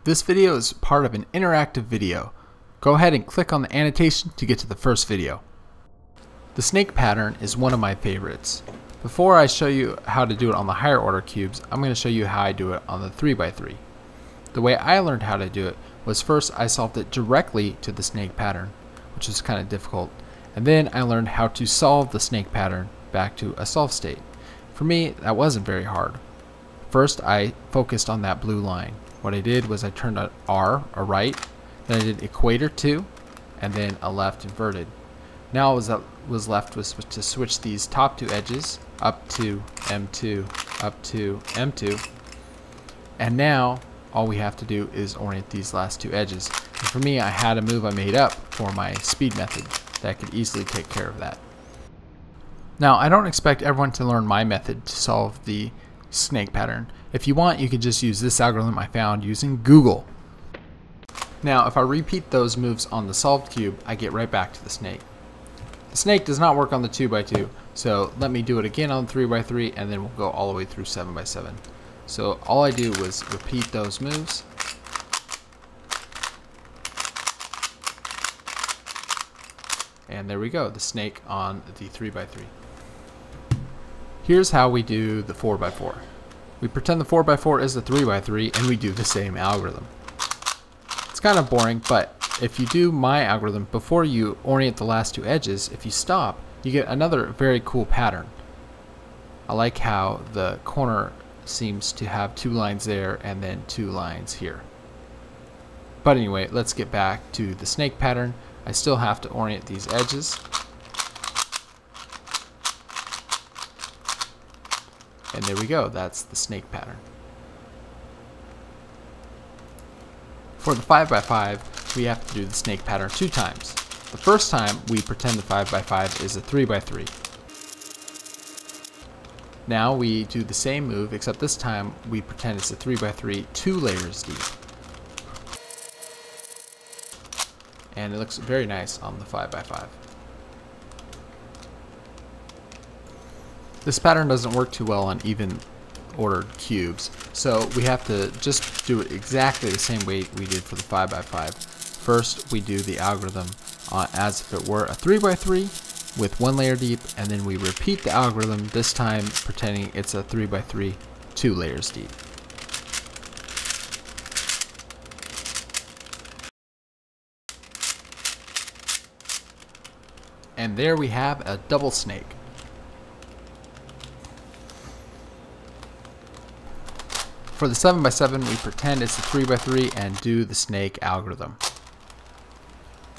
This video is part of an interactive video. Go ahead and click on the annotation to get to the first video. The snake pattern is one of my favorites. Before I show you how to do it on the higher order cubes, I'm going to show you how I do it on the 3x3. The way I learned how to do it was first I solved it directly to the snake pattern, which was kind of difficult, and then I learned how to solve the snake pattern back to a solved state. For me, that wasn't very hard. First, I focused on that blue line. What I did was I turned an R, a right, then I did equator 2, and then a left inverted. Now all was left was to switch these top two edges up to M2, up to M2, and now all we have to do is orient these last two edges. And for me, I had a move I made up for my speed method that could easily take care of that. Now, I don't expect everyone to learn my method to solve the snake pattern. If you want, you can just use this algorithm I found using Google. Now, if I repeat those moves on the solved cube, I get right back to the snake. The snake does not work on the 2x2, so let me do it again on the 3x3, and then we'll go all the way through 7x7. So all I do was repeat those moves. And there we go, the snake on the 3x3. Here's how we do the 4x4. We pretend the 4x4 is the 3x3 and we do the same algorithm. It's kind of boring, but if you do my algorithm before you orient the last two edges, if you stop, you get another very cool pattern. I like how the corner seems to have two lines there and then two lines here. But anyway, let's get back to the snake pattern. I still have to orient these edges. And there we go, that's the snake pattern. For the 5x5, we have to do the snake pattern 2 times. The first time, we pretend the 5x5 is a 3x3. Now we do the same move, except this time we pretend it's a 3x3 2 layers deep. And it looks very nice on the 5x5. This pattern doesn't work too well on even ordered cubes, so we have to just do it exactly the same way we did for the 5x5. First, we do the algorithm as if it were a 3x3 with 1 layer deep, and then we repeat the algorithm, this time pretending it's a 3x3 2 layers deep. And there we have a double snake. For the 7x7, we pretend it's a 3x3 and do the snake algorithm.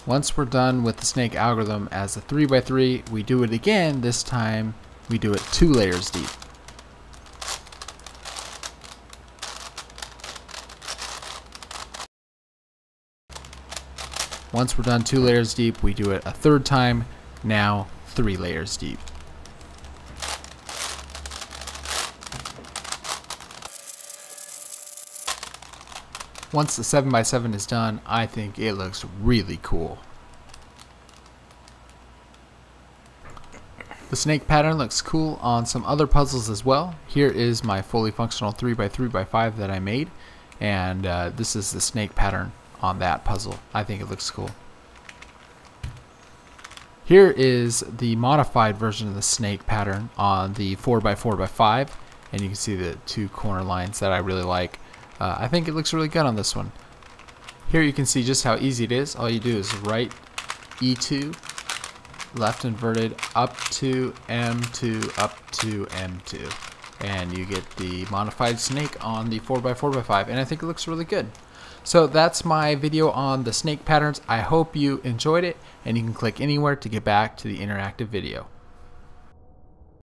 Once we're done with the snake algorithm as a 3x3, we do it again. This time we do it 2 layers deep. Once we're done 2 layers deep, we do it a third time, now 3 layers deep. Once the 7x7 is done, I think it looks really cool. The snake pattern looks cool on some other puzzles as well. Here is my fully functional 3x3x5 that I made, and this is the snake pattern on that puzzle. I think it looks cool. Here is the modified version of the snake pattern on the 4x4x5, and you can see the 2 corner lines that I really like. I think it looks really good on this one. Here you can see just how easy it is. All you do is right E2, left inverted, up to M2, up to M2. And you get the modified snake on the 4x4x5, and I think it looks really good. So that's my video on the snake patterns. I hope you enjoyed it, and you can click anywhere to get back to the interactive video.